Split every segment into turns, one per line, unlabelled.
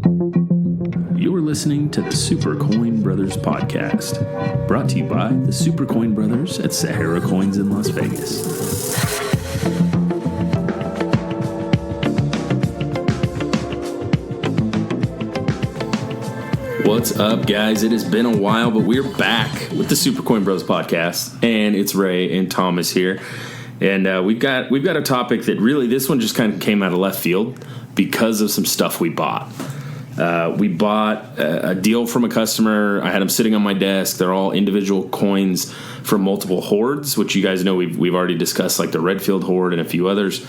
You're listening to the Super Coin Brothers podcast, brought to you by the Super Coin Brothers at Sahara Coins in Las Vegas. What's up, guys? It has been a while, but we're back with the Super Coin Bros podcast, and it's Ray and Thomas here. And we've got a topic that really, this one just kind of came out of left field because of some stuff we bought. We bought a deal from a customer. I had them sitting on my desk. They're all individual coins from multiple hoards, which you guys know we've already discussed, like the Redfield Hoard and a few others.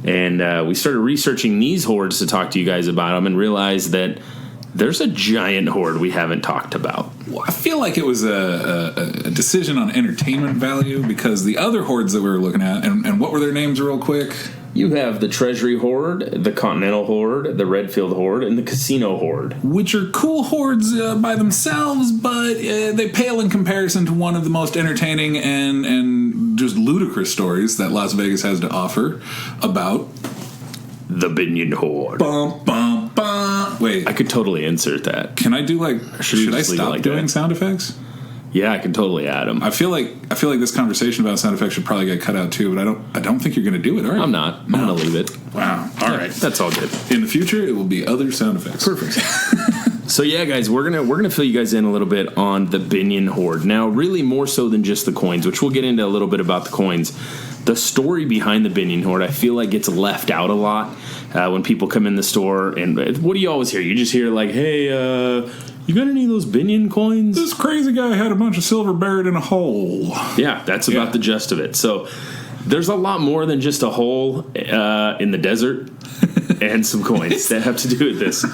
And we started researching these hoards to talk to you guys about them and realized that there's a giant hoard we haven't talked about.
Well, I feel like it was a decision on entertainment value because the other hoards that we were looking at, and what were their names real quick?
You have the Treasury Hoard, the Continental Hoard, the Redfield Hoard, and the Casino Hoard.
Which are cool hoards by themselves, but they pale in comparison to one of the most entertaining and just ludicrous stories that Las Vegas has to offer about
the Binion Hoard.
Bum, bum, bum. Wait.
I could totally insert that.
Can I do should I stop doing sound effects?
Yeah, I can totally add them.
I feel like this conversation about sound effects should probably get cut out too, but I don't think you're going to do it, are you?
I'm not. No. I'm going to leave it.
Wow. All right.
That's all good.
In the future, it will be other sound effects.
Perfect. So yeah, guys, we're gonna fill you guys in a little bit on the Binion Hoard. Now, really more so than just the coins, which we'll get into a little bit about the coins. The story behind the Binion Hoard, I feel like, gets left out a lot when people come in the store. And what do you always hear? You just hear like, "Hey, you got any of those Binion coins?
This crazy guy had a bunch of silver buried in a hole."
Yeah, that's about the gist of it. So there's a lot more than just a hole in the desert and some coins that have to do with this.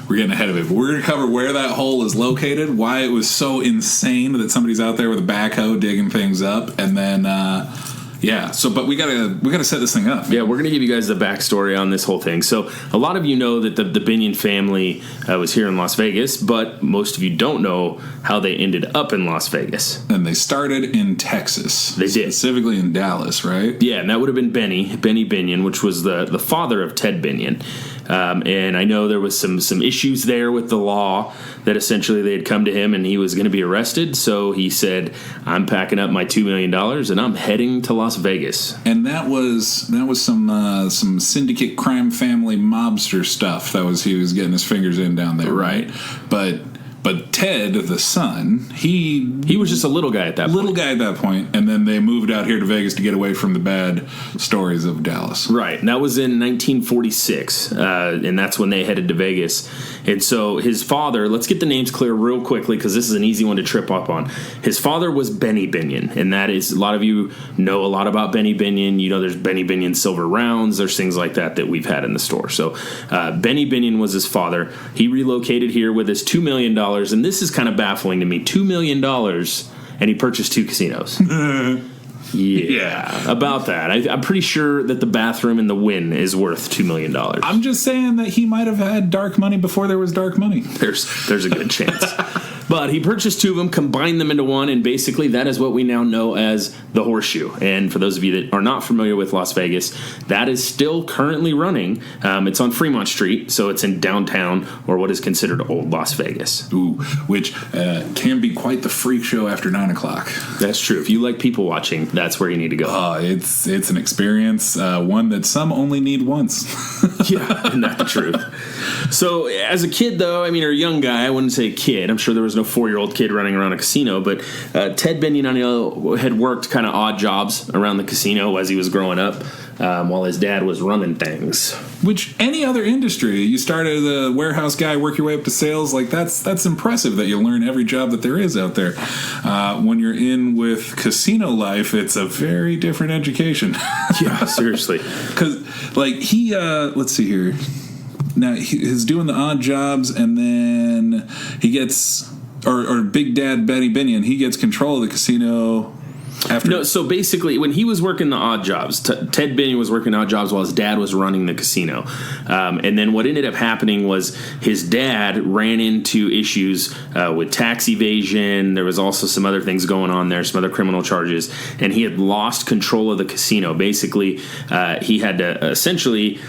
We're getting ahead of it, but we're going to cover where that hole is located, why it was so insane that somebody's out there with a backhoe digging things up, and then but we gotta set this thing up.
Yeah, we're gonna give you guys the backstory on this whole thing. So a lot of you know that the Binion family was here in Las Vegas, but most of you don't know how they ended up in Las Vegas.
And they started in Texas.
They did.
Specifically in Dallas, right?
Yeah, and that would have been Benny Binion, which was the father of Ted Binion. And I know there was some issues there with the law that essentially they had come to him and he was going to be arrested. So he said, "I'm packing up my $2 million and I'm heading to Las Vegas."
And that was some syndicate crime family mobster stuff he was getting his fingers in down there, right? But Ted, the son, he was just a little guy at that point. And then they moved out here to Vegas to get away from the bad stories of Dallas.
Right, and that was in 1946, and that's when they headed to Vegas. And so his father, let's get the names clear real quickly because this is an easy one to trip up on. His father was Benny Binion, and that is, a lot of you know a lot about Benny Binion. You know there's Benny Binion silver rounds, there's things like that we've had in the store. So Benny Binion was his father. He relocated here with his $2 million. And this is kind of baffling to me. $2 million, and he purchased 2 casinos. Yeah, about that. I'm pretty sure that the bathroom in the Wynn is worth $2 million.
I'm just saying that he might have had dark money before there was dark money.
There's a good chance. But he purchased 2 of them, combined them into one, and basically that is what we now know as the Horseshoe. And for those of you that are not familiar with Las Vegas, that is still currently running. It's on Fremont Street, so it's in downtown, or what is considered old Las Vegas.
Ooh, which can be quite the freak show after 9 o'clock.
That's true. If you like people watching, that's where you need to go.
It's an experience, one that some only need once.
Yeah, isn't that the truth? So as a kid, though, or a young guy, I wouldn't say kid. I'm sure there was no 4-year-old kid running around a casino, but Ted Binion had worked kind of odd jobs around the casino as he was growing up while his dad was running things.
Which any other industry, you start as a warehouse guy, work your way up to sales, that's impressive that you learn every job that there is out there. When you're in with casino life, it's a very different education.
Yeah, seriously.
Because, he, let's see here. Now, he's doing the odd jobs, and then he gets, or Big Dad Benny Binion, he gets control of the casino after.
No, so basically, when he was working the odd jobs, Ted Binion was working odd jobs while his dad was running the casino. And then what ended up happening was his dad ran into issues with tax evasion. There was also some other things going on there, some other criminal charges, and he had lost control of the casino. Basically, he had to essentially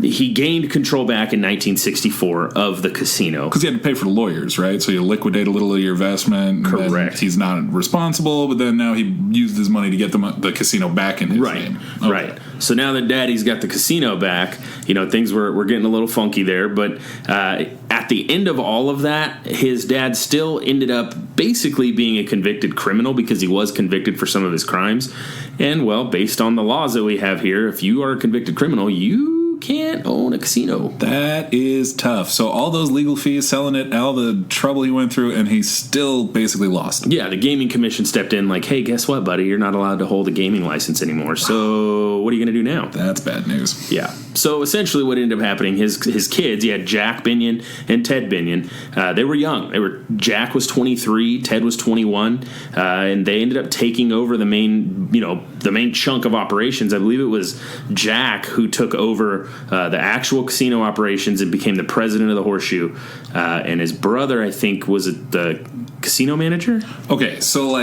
he gained control back in 1964 of the casino.
Because he had to pay for the lawyers, right? So you liquidate a little of your investment.
Correct.
He's not responsible, but then now he used his money to get the casino back in his name. Okay.
Right. So now that Daddy's got the casino back, things were getting a little funky there. But at the end of all of that, his dad still ended up basically being a convicted criminal because he was convicted for some of his crimes. And, well, based on the laws that we have here, if you are a convicted criminal, you can't own a casino.
That is tough. So all those legal fees, selling it, all the trouble he went through, and he still basically lost.
Yeah, the gaming commission stepped in like, hey, guess what, buddy? You're not allowed to hold a gaming license anymore. So what are you going to do now?
That's bad news.
Yeah. So essentially what ended up happening, his kids, he had Jack Binion and Ted Binion. They were young. Jack was 23, Ted was 21, and they ended up taking over the main chunk of operations. I believe it was Jack who took over the actual casino operations and became the president of the Horseshoe. And his brother, I think, was the casino manager?
Okay, so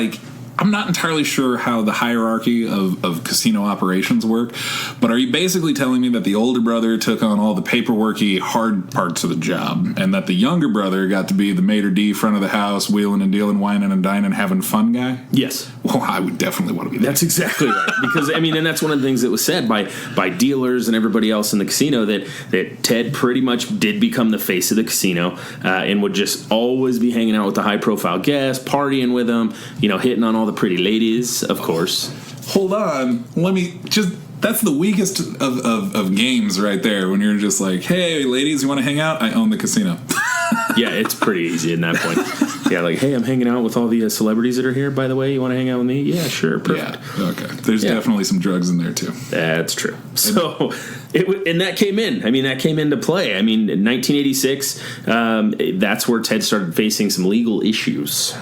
I'm not entirely sure how the hierarchy of casino operations work, but are you basically telling me that the older brother took on all the paperworky, hard parts of the job, and that the younger brother got to be the maitre d', front of the house, wheeling and dealing, whining and dining, having fun guy?
Yes.
Well, I would definitely want to be there.
That's exactly right. Because, and that's one of the things that was said by dealers and everybody else in the casino, that Ted pretty much did become the face of the casino and would just always be hanging out with the high-profile guests, partying with them, hitting on all the pretty ladies, of course.
Hold on. Let me just... That's the weakest of games right there, when you're just like, hey, ladies, you want to hang out? I own the casino.
Yeah, it's pretty easy at that point. Yeah, like, hey, I'm hanging out with all the celebrities that are here, by the way. You want to hang out with me? Yeah, sure, perfect.
Yeah, okay. There's definitely some drugs in there, too.
That's true. So, and that came in. That came into play. In 1986, that's where Ted started facing some legal issues.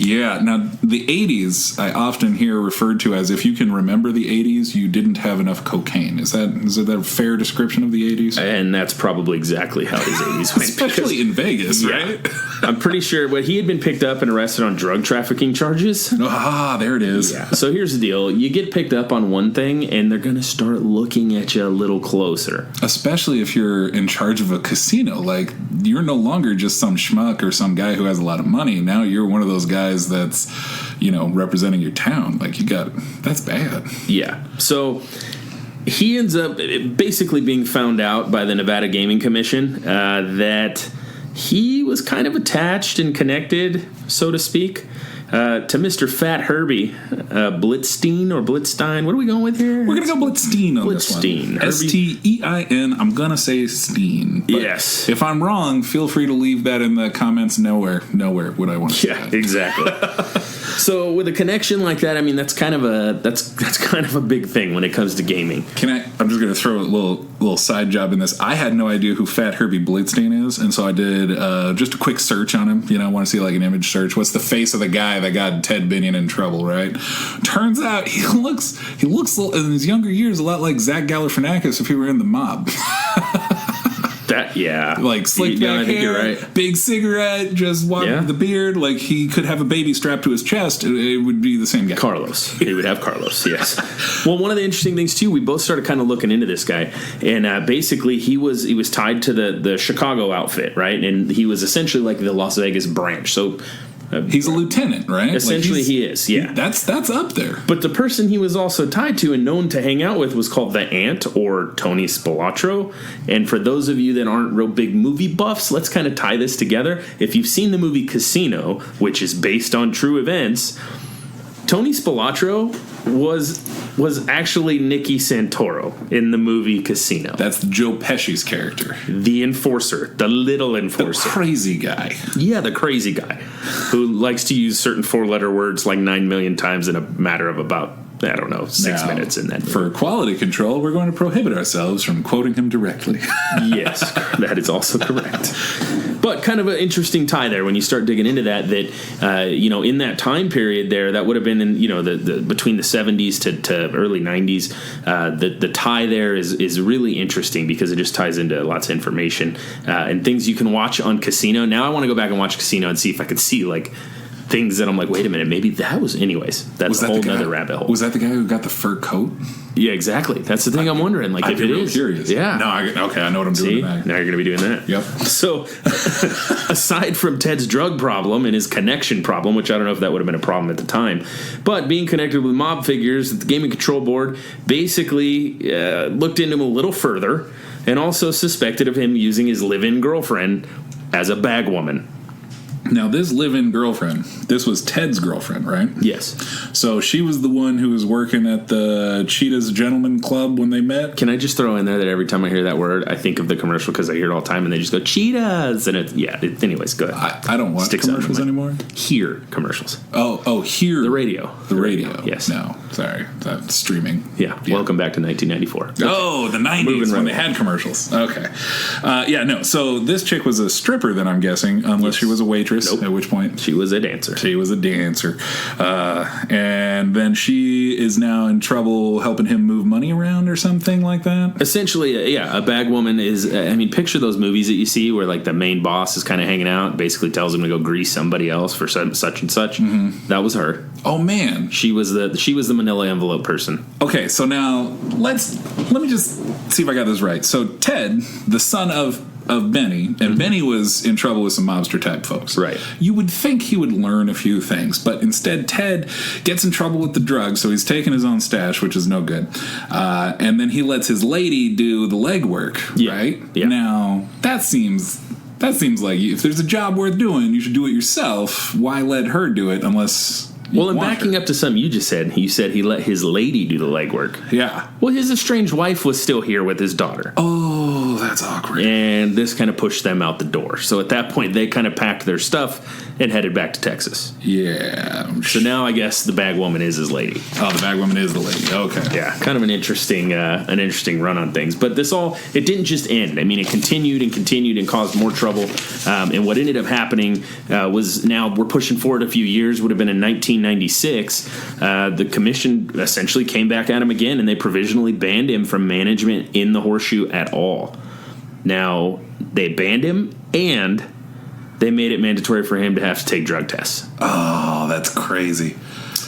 Yeah, now the 80s I often hear referred to as, if you can remember the 80s, you didn't have enough cocaine. Is that a fair description of the 80s?
And that's probably exactly how his 80s went.
Especially in Vegas, right?
I'm pretty sure, but he had been picked up and arrested on drug trafficking charges.
Ah, there it is.
Yeah. So here's the deal. You get picked up on one thing, and they're going to start looking at you a little closer.
Especially if you're in charge of a casino. Like, you're no longer just some schmuck or some guy who has a lot of money. Now you're one of those guys that's, representing your town. Like, that's bad.
Yeah. So he ends up basically being found out by the Nevada Gaming Commission that he was kind of attached and connected, so to speak, to Mr. Fat Herbie Blitzstein or Blitzstein. What are we going with here?
We're going to go Blitzstein on this one. Stein. I'm going to say Steen.
Yes.
If I'm wrong, feel free to leave that in the comments. Nowhere would I want to say that.
Exactly. So with a connection like that, that's kind of a big thing when it comes to gaming.
I'm just going to throw a little side job in this. I had no idea who Fat Herbie Blitzstein is, and so I did just a quick search on him. I want to see like an image search. What's the face of the guy that got Ted Binion in trouble, right? Turns out he looks in his younger years a lot like Zach Galifianakis if he were in the mob. Like slicked back hair, you're right. Big cigarette, just walking with the beard. Like he could have a baby strapped to his chest. It would be the same guy.
Carlos. He would have Carlos, yes. Well, one of the interesting things, too, we both started kind of looking into this guy. And basically, he was tied to the Chicago outfit, right? And he was essentially like the Las Vegas branch. So...
he's a lieutenant, right?
Essentially, he is, yeah.
That's up there.
But the person he was also tied to and known to hang out with was called the Ant, or Tony Spilotro. And for those of you that aren't real big movie buffs, let's kind of tie this together. If you've seen the movie Casino, which is based on true events, Tony Spilotro was actually Nicky Santoro in the movie Casino.
That's Joe Pesci's character.
The enforcer, the little enforcer.
The crazy guy.
Yeah, the crazy guy who likes to use certain four-letter words like 9 million times in a matter of about, 6 minutes in that movie.
For quality control, we're going to prohibit ourselves from quoting him directly.
Yes, that is also correct. But kind of an interesting tie there when you start digging into that in that time period there, that would have been in, the between the 70s to early 90s. The tie there is really interesting because it just ties into lots of information and things you can watch on Casino. Now I want to go back and watch Casino and see if I could see, like, things that I'm like, wait a minute, maybe that was... Anyways, that's a whole other rabbit hole.
Was that the guy who got the fur coat?
Yeah, exactly. That's the thing I'm wondering. Like, if it is...
curious.
Yeah.
No, I know what I'm doing now.
Now you're going to be doing that.
Yep.
So, aside from Ted's drug problem and his connection problem, which I don't know if that would have been a problem at the time, but being connected with mob figures, the Gaming Control Board basically looked into him a little further and also suspected of him using his live-in girlfriend as a bag woman.
Now, this live-in girlfriend, this was Ted's girlfriend, right?
Yes.
So she was the one who was working at the Cheetah's Gentleman Club when they met?
Can I just throw in there that every time I hear that word, I think of the commercial because I hear it all the time, and they just go, Cheetahs! And anyways, go ahead.
I don't watch commercials anymore.
Hear commercials.
Oh, hear.
The radio.
The radio.
Yes.
No, sorry. That's streaming.
Yeah. Welcome back to 1994.
Oh, the 90s when they had commercials. Okay. No. So this chick was a stripper then, I'm guessing, unless she was a waitress.
Nope.
At which point?
She was a dancer.
And then she is now in trouble helping him move money around or something like that?
Essentially, a bag woman is... picture those movies that you see where, like, the main boss is kind of hanging out and basically tells him to go grease somebody else for such and such. Mm-hmm. That was her.
Oh, man.
She was the manila envelope person.
Okay, so now let me just see if I got this right. So Ted, the son of Benny, and Benny was in trouble with some mobster type folks.
Right.
You would think he would learn a few things, but instead Ted gets in trouble with the drugs, so he's taking his own stash, which is no good. And then he lets his lady do the legwork, right?
Yeah.
Now, that seems like if there's a job worth doing, you should do it yourself. Why let her do it unless...
Well, and backing up to something you just said, you said he let his lady do the legwork.
Yeah.
Well, his estranged wife was still here with his daughter.
Oh, that's awkward.
And this kind of pushed them out the door. So at that point, they kind of packed their stuff and headed back to Texas.
Yeah.
So now I guess the bag woman is his lady.
Oh, the bag woman is the lady. Okay.
Yeah, kind of an interesting run on things. But it didn't just end. I mean, it continued and caused more trouble. And what ended up happening was, now we're pushing forward a few years, would have been in 1996. The commission essentially came back at him again, and they provisionally banned him from management in the Horseshoe at all. Now, they banned him, and they made it mandatory for him to have to take drug tests.
Oh, that's crazy.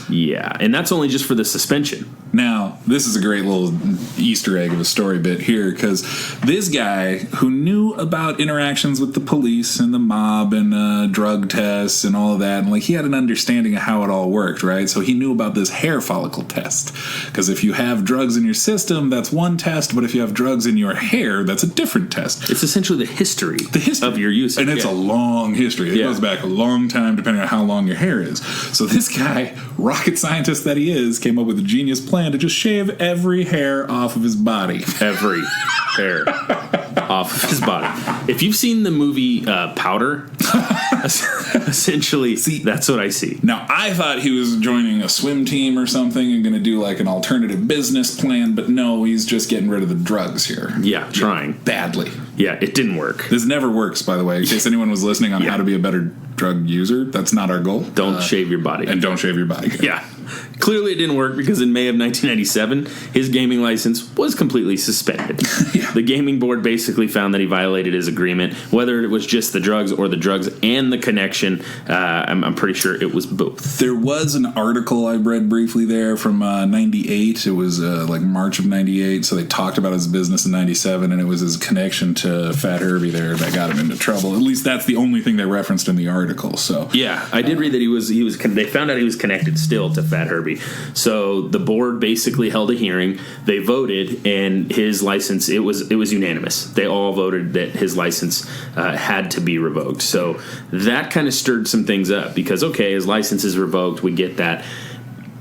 Yeah, and that's only just for the suspension.
Now, this is a great little Easter egg of a story bit here, because this guy who knew about interactions with the police and the mob and drug tests and all of that, and like he had an understanding of how it all worked, right? So he knew about this hair follicle test, because if you have drugs in your system, that's one test, but if you have drugs in your hair, that's a different test.
It's essentially the history of your usage.
And it's a long history. It goes back a long time, depending on how long your hair is. So this guy, rocket scientist that he is, came up with a genius plan to just shave every hair off of his body.
Every hair off of his body. If you've seen the movie Powder, essentially, that's what I see.
Now, I thought he was joining a swim team or something and going to do like an alternative business plan, but no, he's just getting rid of the drugs here.
Yeah, trying.
Badly.
Yeah, it didn't work.
This never works, by the way, in case anyone was listening on how to be a better drug user. That's not our goal.
Don't shave your body.
And don't shave your body.
Yeah. Clearly it didn't work, because in May of 1997, his gaming license was completely suspended.
Yeah.
The gaming board basically found that he violated his agreement, whether it was just the drugs or the drugs and the connection. I'm pretty sure it was both.
There was an article I read briefly there from 98. It was like March of 98, so they talked about his business in 97, and it was his connection to Fat Herbie there that got him into trouble. At least that's the only thing they referenced in the article. So
yeah, I did read that he was. They found out he was connected still to Fat Herbie. So the board basically held a hearing. They voted, and his license, it was unanimous. They all voted that his license had to be revoked. So that kind of stirred some things up, because okay, his license is revoked. We get that.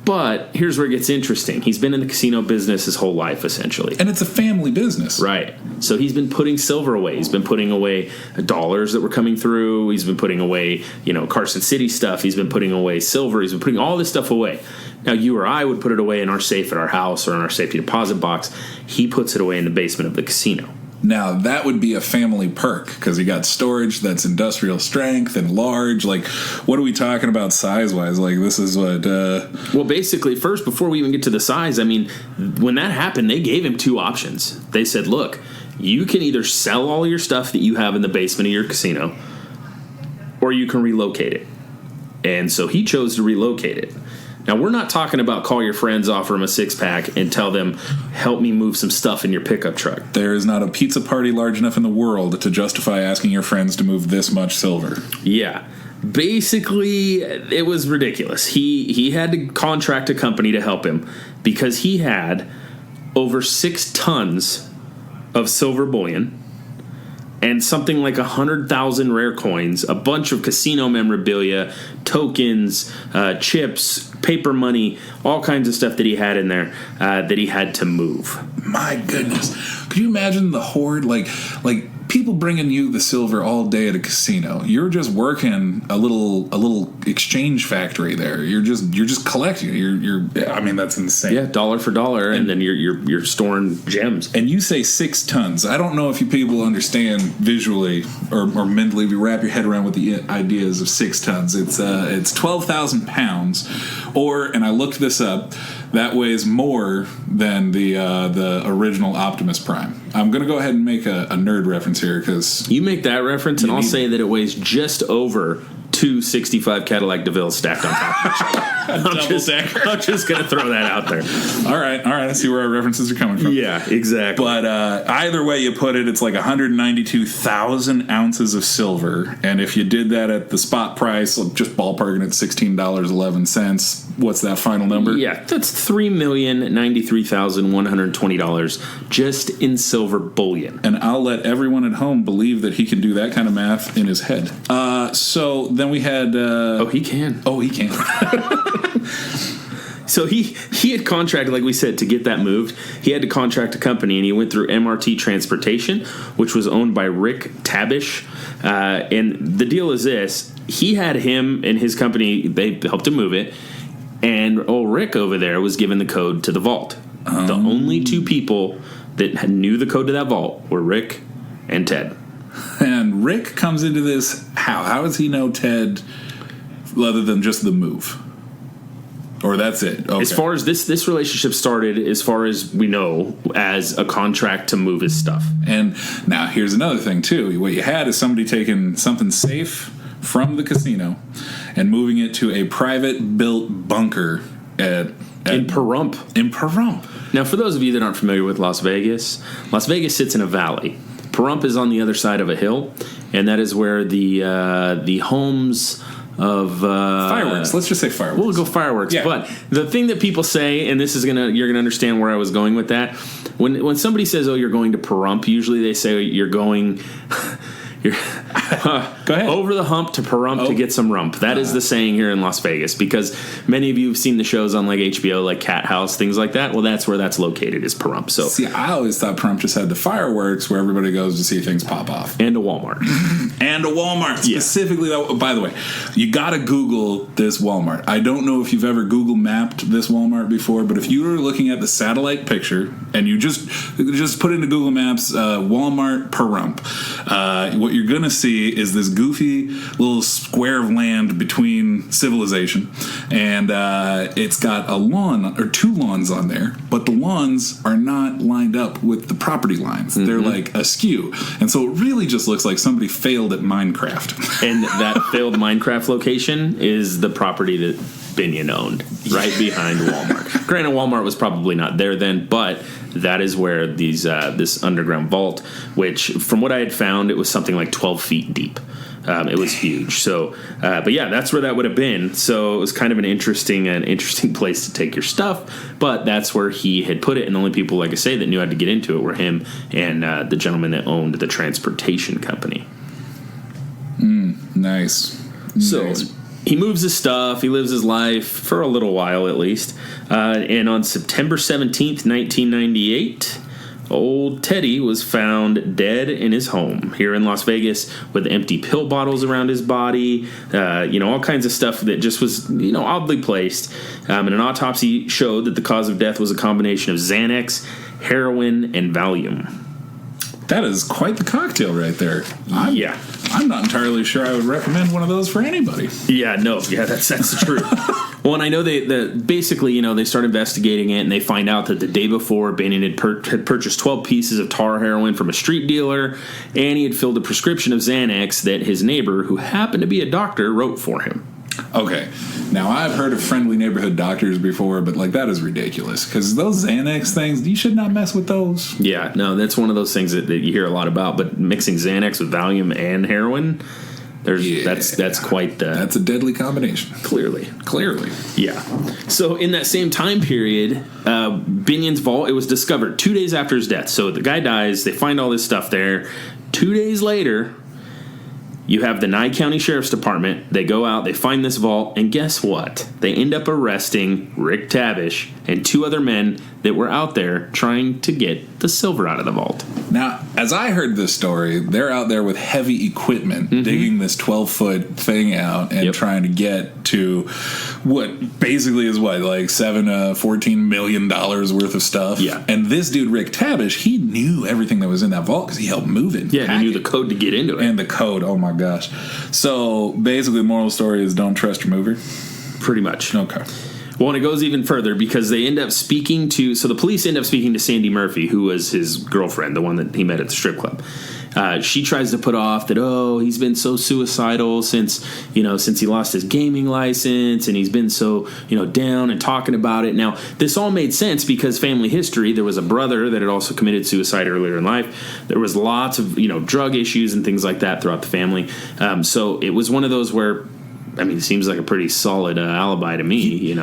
But here's where it gets interesting. He's been in the casino business his whole life, essentially.
And it's a family business.
Right. So he's been putting silver away. He's been putting away dollars that were coming through. He's been putting away, Carson City stuff. He's been putting away silver. He's been putting all this stuff away. Now, you or I would put it away in our safe at our house or in our safety deposit box. He puts it away in the basement of the casino.
Now, that would be a family perk, because you got storage that's industrial strength and large. Like, what are we talking about size-wise? Like, this is what...
Well, basically, first, before we even get to the size, I mean, when that happened, they gave him two options. They said, look, you can either sell all your stuff that you have in the basement of your casino, or you can relocate it. And so he chose to relocate it. Now, we're not talking about call your friends, offer them a six-pack, and tell them, help me move some stuff in your pickup truck.
There is not a pizza party large enough in the world to justify asking your friends to move this much silver.
Yeah. Basically, it was ridiculous. He had to contract a company to help him because he had over 6 tons of silver bullion and something like 100,000 rare coins, a bunch of casino memorabilia, tokens, chips, paper money, all kinds of stuff that he had in there that he had to move.
My goodness. Could you imagine the hoard? Like people bringing you the silver all day at a casino. You're just working a little exchange factory there. You're just collecting. I mean, that's insane.
Yeah, dollar for dollar, and then you're storing gems.
And you say 6 tons. I don't know if you people understand visually or mentally if you wrap your head around with the ideas of 6 tons. It's 12,000 pounds, and I looked this up. That weighs more than the original Optimus Prime. I'm going to go ahead and make a nerd reference here because
you make that reference, and I'll say that it weighs just over 2 65 Cadillac DeVille stacked on top of each other. I'm just going to throw that out there.
All right. I see where our references are coming from.
Yeah, exactly.
But either way you put it, it's like 192,000 ounces of silver. And if you did that at the spot price, just ballparking at $16.11, what's that final number?
Yeah, that's $3,093,120 just in silver bullion.
And I'll let everyone at home believe that he can do that kind of math in his head. So then we had...
he can.
Oh, he can.
So he had contracted, like we said, to get that moved. He had to contract a company, and he went through MRT Transportation, which was owned by Rick Tabish. And the deal is this. He had him and his company, they helped him move it. And old Rick over there was given the code to the vault. The only 2 people that knew the code to that vault were Rick and Ted.
And Rick comes into this. How does he know Ted other than just the move? Or that's it? Okay.
As far as this relationship started, as far as we know, as a contract to move his stuff.
And now here's another thing, too. What you had is somebody taking something safe from the casino and moving it to a private-built bunker in
Pahrump.
In Pahrump.
Now, for those of you that aren't familiar with Las Vegas sits in a valley. Pahrump is on the other side of a hill, and that is where the homes of
fireworks. Let's just say fireworks.
We'll go fireworks. Yeah. But the thing that people say, and you're gonna understand where I was going with that. When somebody says, "Oh, you're going to Pahrump," usually they say you're going. Go ahead. Over the hump to Pahrump to get some rump. That is the saying here in Las Vegas, because many of you have seen the shows on like HBO, like Cat House, things like that. Well, that's where that's located, is Pahrump. So,
see, I always thought Pahrump just had the fireworks where everybody goes to see things pop off.
And a Walmart.
Specifically, though, by the way, you got to Google this Walmart. I don't know if you've ever Google mapped this Walmart before, but if you were looking at the satellite picture and you just put into Google Maps Walmart Pahrump, what you're going to see is this goofy little square of land between civilization, and it's got a lawn or 2 lawns on there, but the lawns are not lined up with the property lines. Mm-hmm. They're like askew, and so it really just looks like somebody failed at Minecraft.
And that failed Minecraft location is the property that Binion owned, right behind Walmart. Granted, Walmart was probably not there then, but that is where this underground vault, which from what I had found, it was something like 12 feet deep. It was huge. So, but yeah, that's where that would have been. So it was kind of an interesting place to take your stuff. But that's where he had put it, and the only people, like I say, that knew how to get into it were him and the gentleman that owned the transportation company.
Nice.
So he moves his stuff. He lives his life for a little while, at least. And on September 17th, 1998, old Teddy was found dead in his home here in Las Vegas with empty pill bottles around his body, all kinds of stuff that just was, oddly placed. And an autopsy showed that the cause of death was a combination of Xanax, heroin, and Valium.
That is quite the cocktail right there. I'm not entirely sure I would recommend one of those for anybody.
That's the truth. Well, and I know basically, they start investigating it, and they find out that the day before, Binion had purchased 12 pieces of tar heroin from a street dealer, and he had filled a prescription of Xanax that his neighbor, who happened to be a doctor, wrote for him.
Okay. Now, I've heard of friendly neighborhood doctors before, but, like, that is ridiculous. Because those Xanax things, you should not mess with those.
Yeah, no, that's one of those things that you hear a lot about. But mixing Xanax with Valium and heroin, that's quite the...
That's a deadly combination.
Clearly. Yeah. So in that same time period, Binion's vault, it was discovered 2 days after his death. So the guy dies, they find all this stuff there. 2 days later, you have the Nye County Sheriff's Department. They go out, they find this vault, and guess what? They end up arresting Rick Tavish and 2 other men that were out there trying to get the silver out of the vault.
Now, as I heard this story, they're out there with heavy equipment, digging this 12-foot thing out and trying to get to what basically is like $14 million worth of stuff.
Yeah.
And this dude, Rick Tavish, he knew everything that was in that vault because he helped move it.
Yeah, he knew the code to get into it.
And the code, oh my gosh. So basically the moral of the story is don't trust your mover?
Pretty much.
Okay.
Well, and it goes even further because they end up speaking to... So the police end up speaking to Sandy Murphy, who was his girlfriend, the one that he met at the strip club. She tries to put off that, he's been so suicidal since he lost his gaming license, and he's been so, down and talking about it. Now, this all made sense because family history. There was a brother that had also committed suicide earlier in life. There was lots of, drug issues and things like that throughout the family. So it was one of those where... it seems like a pretty solid alibi to me,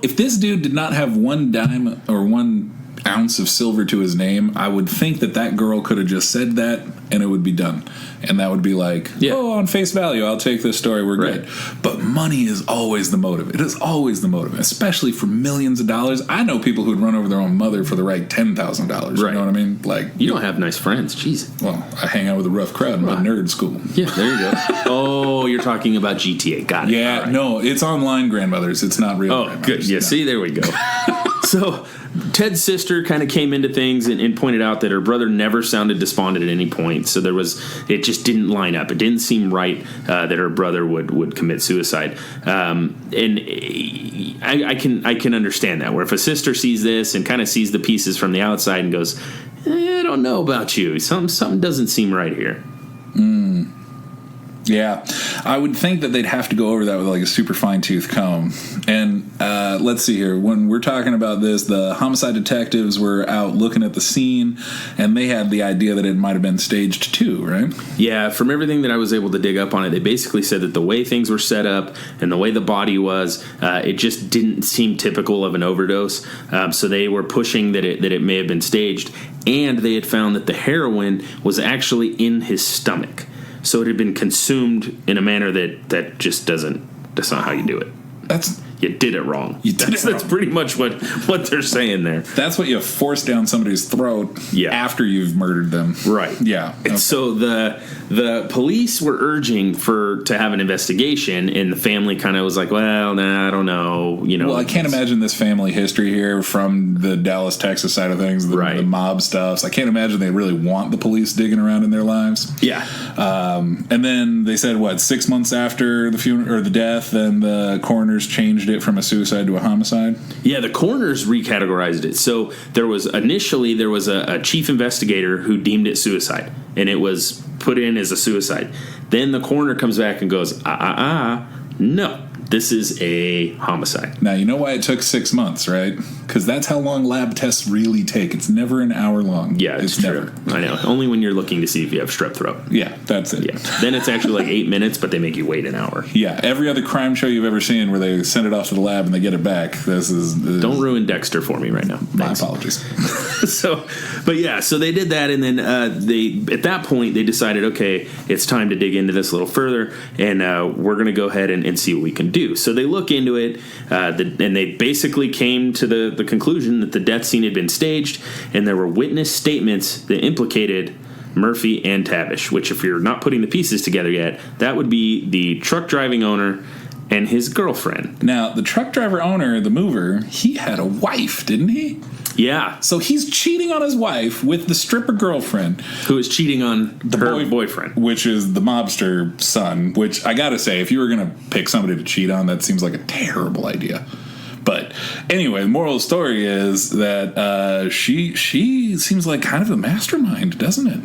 if this dude did not have one dime or 1 ounce of silver to his name, I would think that girl could have just said that and it would be done. And that would be like, on face value, I'll take this story, we're good. But money is always the motive. It is always the motive, especially for millions of dollars. I know people who'd run over their own mother for the right $10,000. Right. You know what I mean? Like,
you don't have nice friends. Jeez.
Well, I hang out with a rough crowd in my nerd school.
Yeah, there you go. Oh, you're talking about GTA. Got it.
Yeah, no, it's online grandmothers. It's not real grandmothers.
Good. Yeah, see, there we go. So Ted's sister kind of came into things and pointed out that her brother never sounded despondent at any point. So it just didn't line up. It didn't seem right that her brother would commit suicide. And I can understand that, where if a sister sees this and kind of sees the pieces from the outside and goes, I don't know about you. Something doesn't seem right here.
Yeah, I would think that they'd have to go over that with like a super fine-tooth comb. And let's see here. When we're talking about this, the homicide detectives were out looking at the scene, and they had the idea that it might have been staged too, right?
Yeah, from everything that I was able to dig up on it, they basically said that the way things were set up and the way the body was, it just didn't seem typical of an overdose. So they were pushing that it may have been staged, and they had found that the heroin was actually in his stomach. So it had been consumed in a manner that just that's not how you do it. You did it wrong. That's pretty much what they're saying there.
That's what you force down somebody's throat after you've murdered them.
Right.
Yeah. Okay.
So the police were urging to have an investigation, and the family kind of was like, well, nah, I don't know.
Well, I can't imagine this family history here from the Dallas, Texas side of things, the mob stuff. So I can't imagine they really want the police digging around in their lives.
Yeah.
And then they said, 6 months after the funeral or the death, then the coroners changed it from a suicide to a homicide?
Yeah, the coroners recategorized it. So there was a chief investigator who deemed it suicide, and it was put in as a suicide. Then the coroner comes back and goes, no, this is a homicide.
Now, you know why it took 6 months, right? Because that's how long lab tests really take. It's never an hour long.
Yeah, it's true. Never. I know. Only when you're looking to see if you have strep throat.
Yeah, that's it.
Yeah. Then it's actually like 8 minutes, but they make you wait an hour.
Yeah, every other crime show you've ever seen where they send it off to the lab and they get it back. This is
Don't ruin Dexter for me right now.
Thanks. My apologies.
So they did that, and then at that point they decided, okay, it's time to dig into this a little further, and we're going to go ahead and see what we can do. So they look into it, and they basically came to the conclusion that the death scene had been staged, and there were witness statements that implicated Murphy and Tavish, which, if you're not putting the pieces together yet, that would be the truck driving owner and his girlfriend.
Now, the truck driver owner, the mover, he had a wife, didn't he?
Yeah.
So he's cheating on his wife with the stripper girlfriend.
Who is cheating on her boyfriend.
Which is the mobster son, which I gotta say, if you were gonna pick somebody to cheat on, that seems like a terrible idea. But anyway, the moral of the story is that she seems like kind of a mastermind, doesn't it?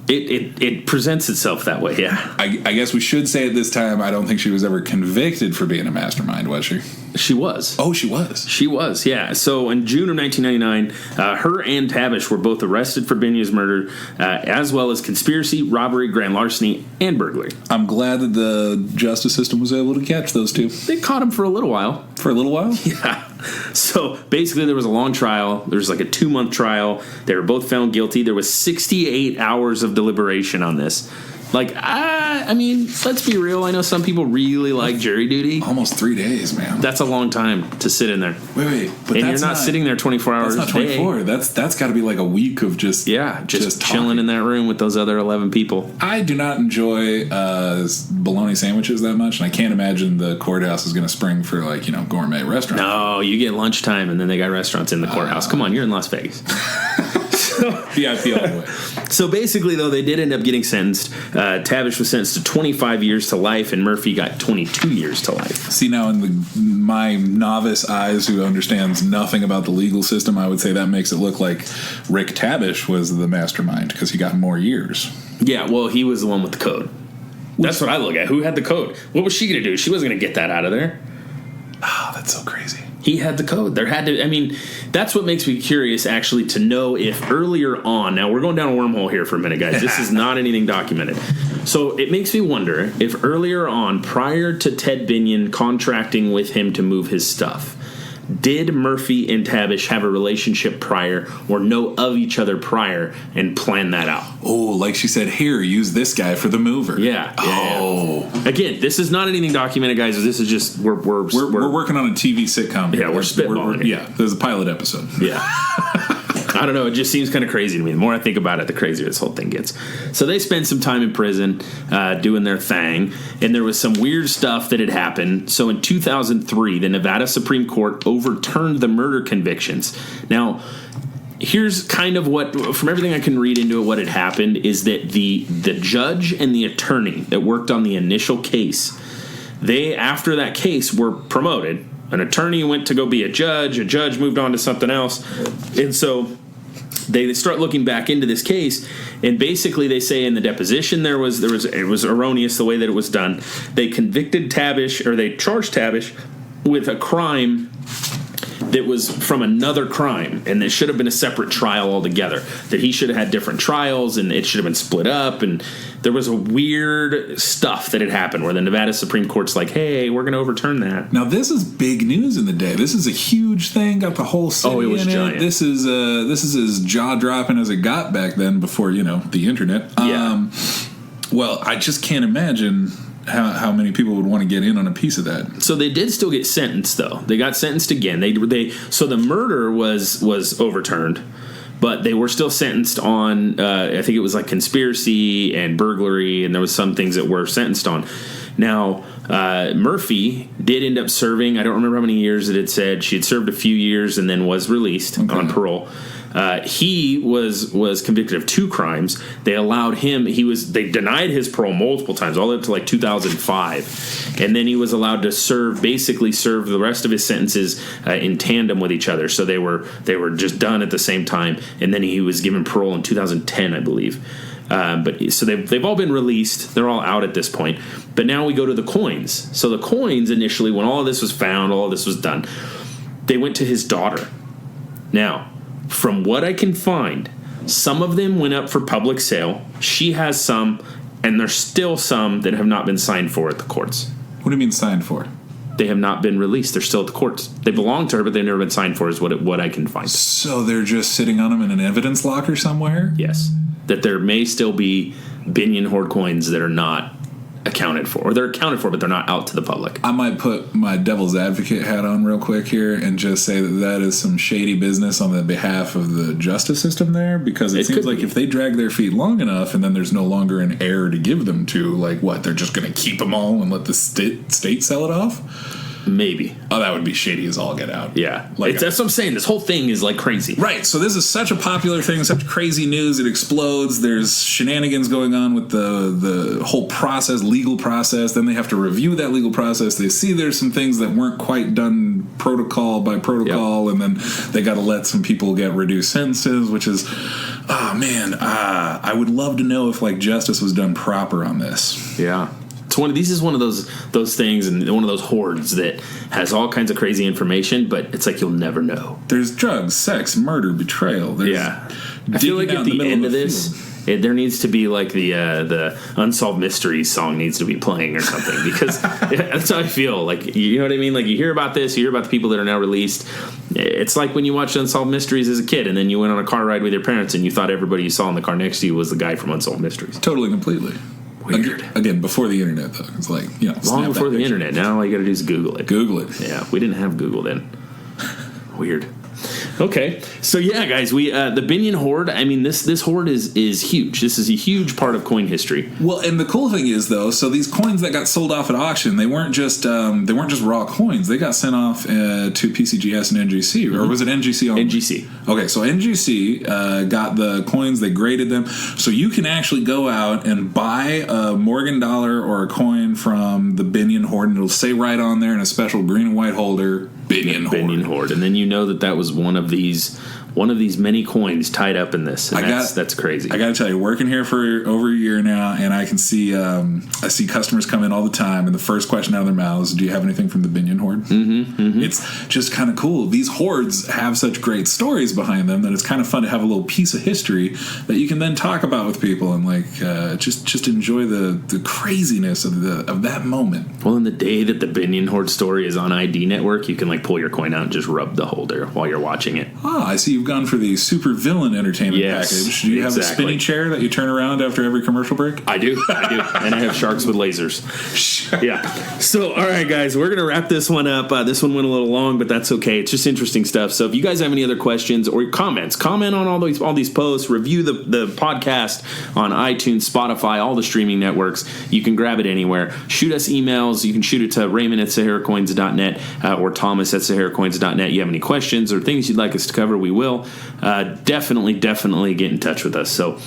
It presents itself that way, yeah.
I guess we should say at this time, I don't think she was ever convicted for being a mastermind, was she?
She was.
Oh, she was?
She was, yeah. So in June of 1999, her and Tabish were both arrested for Binion's murder, as well as conspiracy, robbery, grand larceny, and burglary.
I'm glad that the justice system was able to catch those two.
They caught him for a little while.
For a little while?
Yeah. So basically there was a long trial. There was like a 2-month trial. They were both found guilty. There was 68 hours of deliberation on this. Like, I mean, let's be real. I know some people really like jury duty.
Almost 3 days, man.
That's a long time to sit in there.
Wait.
But and you're not sitting there 24 hours
That's not 24. That's got to be like a week of just
chilling talking in that room with those other 11 people.
I do not enjoy bologna sandwiches that much, and I can't imagine the courthouse is going to spring for, like, gourmet restaurants.
No, you get lunchtime, and then they got restaurants in the courthouse. Come on, you're in Las Vegas.
VIP all the way.
So basically, though, they did end up getting sentenced. Tabish was sentenced to 25 years to life, and Murphy got 22 years to life.
See, now in my novice eyes who understands nothing about the legal system, I would say that makes it look like Rick Tabish was the mastermind because he got more years.
Yeah, well, he was the one with the code. That's what I look at. Who had the code? What was she going to do? She wasn't going to get that out of there.
Oh, that's so crazy.
He had the code. There had to, I mean, that's what makes me curious, actually, to know if earlier on, now we're going down a wormhole here for a minute, guys. This is not anything documented. So it makes me wonder if earlier on, prior to Ted Binion contracting with him to move his stuff, did Murphy and Tabish have a relationship prior or know of each other prior and plan that out?
Oh, like she said, here, use this guy for the mover.
Yeah. Again, this is not anything documented, guys. This is just we're
working on a TV sitcom.
Yeah, we're spitballing.
Yeah, there's a pilot episode.
Yeah. I don't know. It just seems kind of crazy to me. The more I think about it, the crazier this whole thing gets. So they spent some time in prison doing their thing, and there was some weird stuff that had happened. So in 2003, the Nevada Supreme Court overturned the murder convictions. Now, here's kind of what, from everything I can read into it, what had happened is that the judge and the attorney that worked on the initial case, they, after that case, were promoted. An attorney went to go be a judge moved on to something else, and so they start looking back into this case, and basically they say in the deposition it was erroneous the way that it was done. They convicted Tabish, or they charged Tabish with a crime that was from another crime, and it should have been a separate trial altogether. That he should have had different trials, and it should have been split up, and there was a weird stuff that had happened where the Nevada Supreme Court's like, hey, we're going to overturn that.
Now, this is big news in the day. This is a huge thing. Got the whole city
it was giant.
This is as jaw-dropping as it got back then before, the internet.
Yeah.
Well, I just can't imagine how many people would want to get in on a piece of that.
So they did still get sentenced, though. They got sentenced again. So the murder was overturned, but they were still sentenced on, I think it was like conspiracy and burglary, and there was some things that were sentenced on. Now, Murphy did end up serving, I don't remember how many years it had said. She had served a few years and then was released on parole. He was convicted of 2 crimes. They allowed him. They denied his parole multiple times, all the way up to like 2005, and then he was allowed to serve the rest of his sentences in tandem with each other. So they were just done at the same time, and then he was given parole in 2010, I believe. So they've all been released. They're all out at this point. But now we go to the coins. So the coins initially, when all of this was found, all of this was done, they went to his daughter. Now, from what I can find, some of them went up for public sale. She has some, and there's still some that have not been signed for at the courts.
What do you mean signed for?
They have not been released. They're still at the courts. They belong to her, but they've never been signed for, is what I can find.
So they're just sitting on them in an evidence locker somewhere?
Yes. That there may still be Binion Hoard coins that are not accounted for, or they're accounted for, but they're not out to the public.
I might put my devil's advocate hat on real quick here and just say that is some shady business on the behalf of the justice system there, because it seems like if they drag their feet long enough and then there's no longer an heir to give them to, like what, they're just going to keep them all and let the state sell it off?
Maybe.
Oh, that would be shady as all get out.
Yeah. That's what I'm saying. This whole thing is like crazy.
Right. So this is such a popular thing, such crazy news. It explodes. There's shenanigans going on with the whole process, legal process. Then they have to review that legal process. They see there's some things that weren't quite done protocol by protocol, and then they got to let some people get reduced sentences, which is, I would love to know if like justice was done proper on this.
Yeah. This is one of those things, and one of those hoards that has all kinds of crazy information, but it's like you'll never know.
There's drugs, sex, murder, betrayal. There's
I feel like at the end of this, there needs to be like the Unsolved Mysteries song needs to be playing or something, because that's how I feel. Like, you know what I mean? Like, you hear about this, you hear about the people that are now released. It's like when you watched Unsolved Mysteries as a kid, and then you went on a car ride with your parents, and you thought everybody you saw in the car next to you was the guy from Unsolved Mysteries.
Totally, completely.
Weird.
Again, before the internet, though. It's like,
long before the internet. Now all you got to do is Google it.
Google it.
Yeah, we didn't have Google then. Weird. Okay, so yeah, guys, we the Binion Hoard. I mean, this hoard is huge. This is a huge part of coin history.
Well, and the cool thing is, though, so these coins that got sold off at auction, they weren't just raw coins. They got sent off to PCGS and NGC, or was it NGC only?
NGC.
Okay, so NGC got the coins. They graded them, so you can actually go out and buy a Morgan dollar or a coin from the Binion Hoard, and it'll say right on there in a special green and white holder, Binion Hoard.
Binion Hoard, and then you know that was one of these many coins tied up in this. And that's crazy.
I got to tell you, working here for over a year now, and I can see I see customers come in all the time, and the first question out of their mouths is, "Do you have anything from the Binion Hoard?" It's just kind of cool. These hoards have such great stories behind them that it's kind of fun to have a little piece of history that you can then talk about with people and just enjoy the craziness of that moment.
Well, in the day that the Binion Hoard story is on ID Network, you can like pull your coin out and just rub the holder while you're watching it.
I see you've gone for the super villain entertainment package. Do you have a spinning chair that you turn around after every commercial break?
I do. And I have sharks with lasers. Yeah. So, all right, guys, we're going to wrap this one up. This one went a little long, but that's okay. It's just interesting stuff. So if you guys have any other questions or comments, comment on all these posts, review the podcast on iTunes, Spotify, all the streaming networks. You can grab it anywhere. Shoot us emails. You can shoot it to Raymond@SaharaCoins.net or Thomas@SaharaCoins.net. You have any questions or things you'd like us to cover, we will. Definitely get in touch with us. So,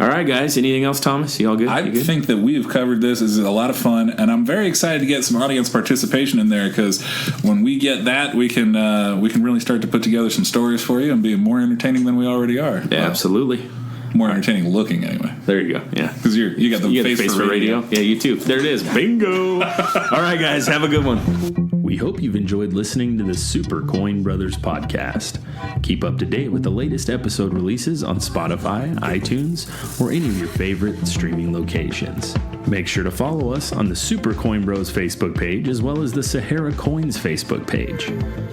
all right, guys. Anything else, Thomas? You all good?
I think that we have covered this. This is a lot of fun, and I'm very excited to get some audience participation in there, because when we get that, we can really start to put together some stories for you and be more entertaining than we already are.
Yeah, absolutely.
More entertaining looking, anyway.
There you go. Yeah,
because you got the face for radio.
Yeah, you too. There it is. Bingo. All right, guys. Have a good one. We hope you've enjoyed listening to the Super Coin Brothers podcast. Keep up to date with the latest episode releases on Spotify, iTunes, or any of your favorite streaming locations. Make sure to follow us on the Super Coin Bros Facebook page, as well as the Sahara Coins Facebook page.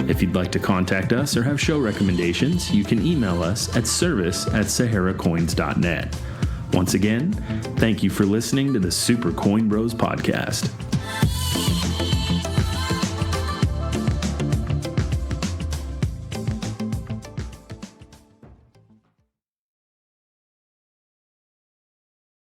If you'd like to contact us or have show recommendations, you can email us at service@saharacoins.net. Once again, thank you for listening to the Super Coin Bros podcast.